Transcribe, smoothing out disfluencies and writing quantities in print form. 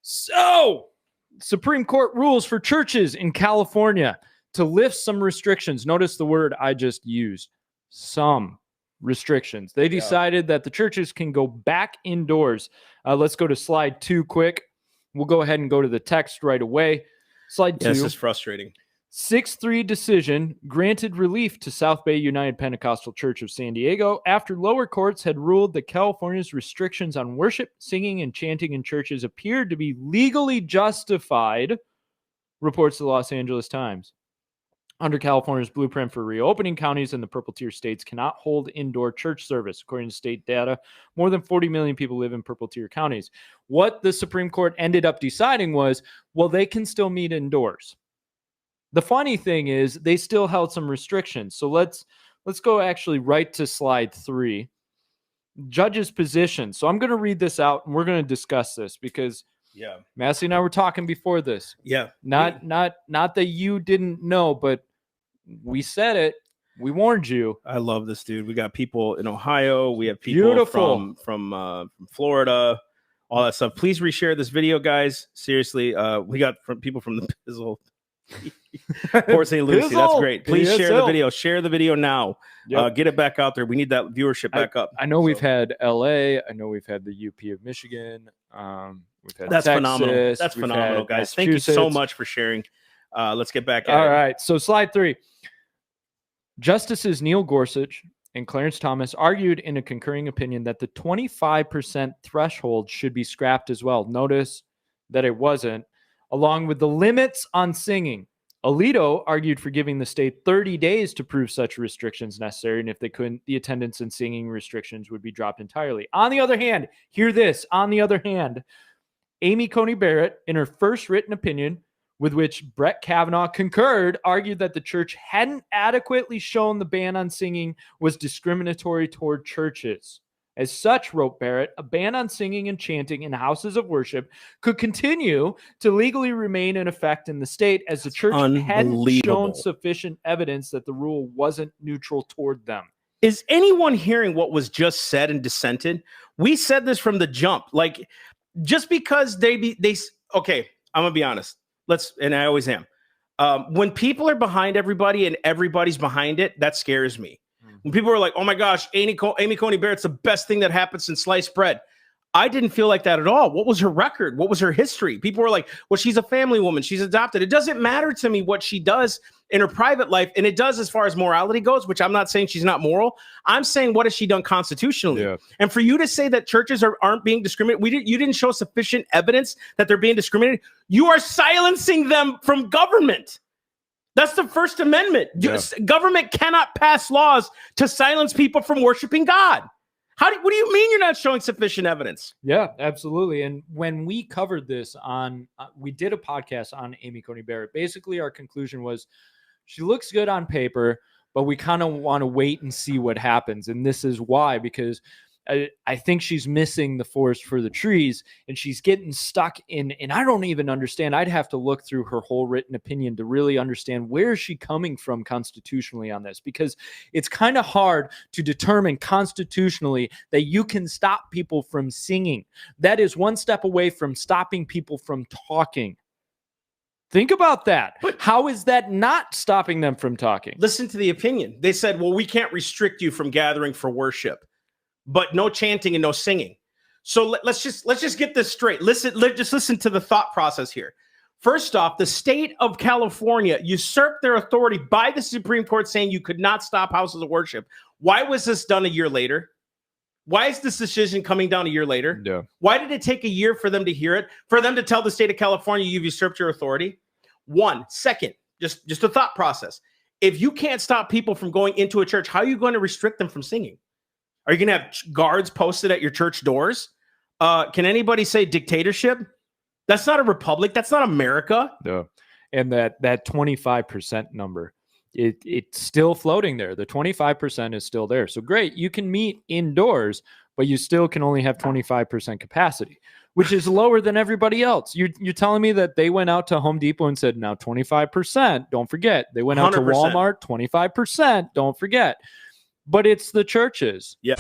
So, Supreme Court rules for churches in California to lift some restrictions. Notice the word I just used, some restrictions. They decided that the churches can go back indoors. Let's go to slide 2 quick. We'll go ahead and go to the text right away. Slide 2. This is frustrating. 6-3 decision granted relief to South Bay United Pentecostal Church of San Diego after lower courts had ruled that California's restrictions on worship, singing, and chanting in churches appeared to be legally justified, reports the Los Angeles Times. Under California's blueprint for reopening, counties in the purple tier states cannot hold indoor church service. According to state data, more than 40 million people live in purple tier counties. What the Supreme Court ended up deciding was, well, they can still meet indoors. The funny thing is they still held some restrictions. So let's go actually right to slide 3. Judge's position. So I'm going to read this out and we're going to discuss this because Massey and I were talking before this. Not that you didn't know, but we said it. We warned you. I love this, dude. We got people in Ohio. We have people from Florida, all that stuff. Please reshare this video, guys. Seriously, we got people from the Pizzle. Port St. Lucie. That's great. Please share the video. Share the video now. Get it back out there. We need that viewership back up. I know we've had LA. I know we've had the UP of Michigan. We've had That's Texas. Phenomenal. That's phenomenal, guys. Thank you so much for sharing. Let's get back at it. All right. So slide 3. Justices Neil Gorsuch and Clarence Thomas argued in a concurring opinion that the 25% threshold should be scrapped as well. Notice that it wasn't. Along with the limits on singing. Alito argued for giving the state 30 days to prove such restrictions necessary, and if they couldn't, the attendance and singing restrictions would be dropped entirely. On the other hand, hear this, on the other hand, Amy Coney Barrett, in her first written opinion, with which Brett Kavanaugh concurred, argued that the church hadn't adequately shown the ban on singing was discriminatory toward churches. As such, wrote Barrett, a ban on singing and chanting in houses of worship could continue to legally remain in effect in the state as the church hadn't shown sufficient evidence that the rule wasn't neutral toward them. Is anyone hearing what was just said and dissented? We said this from the jump. Like, just because they okay, I'm gonna be honest. And I always am. When people are behind everybody and everybody's behind it, that scares me. When people were like, oh my gosh, Amy Coney Barrett's the best thing that happened since sliced bread. I didn't feel like that at all. What was her record? What was her history? People were like, well, she's a family woman. She's adopted. It doesn't matter to me what she does in her private life. And it does as far as morality goes, which I'm not saying she's not moral. I'm saying, what has she done constitutionally? Yeah. And for you to say that churches aren't being discriminated, you didn't show sufficient evidence that they're being discriminated. You are silencing them from government. That's the First Amendment. Yeah. Government cannot pass laws to silence people from worshiping God. What do you mean you're not showing sufficient evidence? Yeah, absolutely. And when we covered this we did a podcast on Amy Coney Barrett. Basically, our conclusion was she looks good on paper, but we kind of want to wait and see what happens. And this is why, because I think she's missing the forest for the trees and she's getting stuck in, and I don't even understand. I'd have to look through her whole written opinion to really understand where is she coming from constitutionally on this, because it's kind of hard to determine constitutionally that you can stop people from singing. That is one step away from stopping people from talking. Think about that. But how is that not stopping them from talking? Listen to the opinion. They said, well, we can't restrict you from gathering for worship, but no chanting and no singing. So let's just get this straight. Just listen to the thought process here. First off, the state of California usurped their authority by the Supreme Court saying you could not stop houses of worship. Why was this done a year later? Why is this decision coming down a year later? Yeah. Why did it take a year for them to hear it? For them to tell the state of California you've usurped your authority? Second, just a thought process. If you can't stop people from going into a church, how are you going to restrict them from singing? Are you going to have guards posted at your church doors? Can anybody say dictatorship? That's not a republic. That's not America. No. And that 25% number, it's still floating there. The 25% is still there. So great. You can meet indoors, but you still can only have 25% capacity, which is lower than everybody else. You're telling me that they went out to Home Depot and said, now 25%, don't forget. They went out 100%. To Walmart, 25%, don't forget. But it's the churches. Yeah.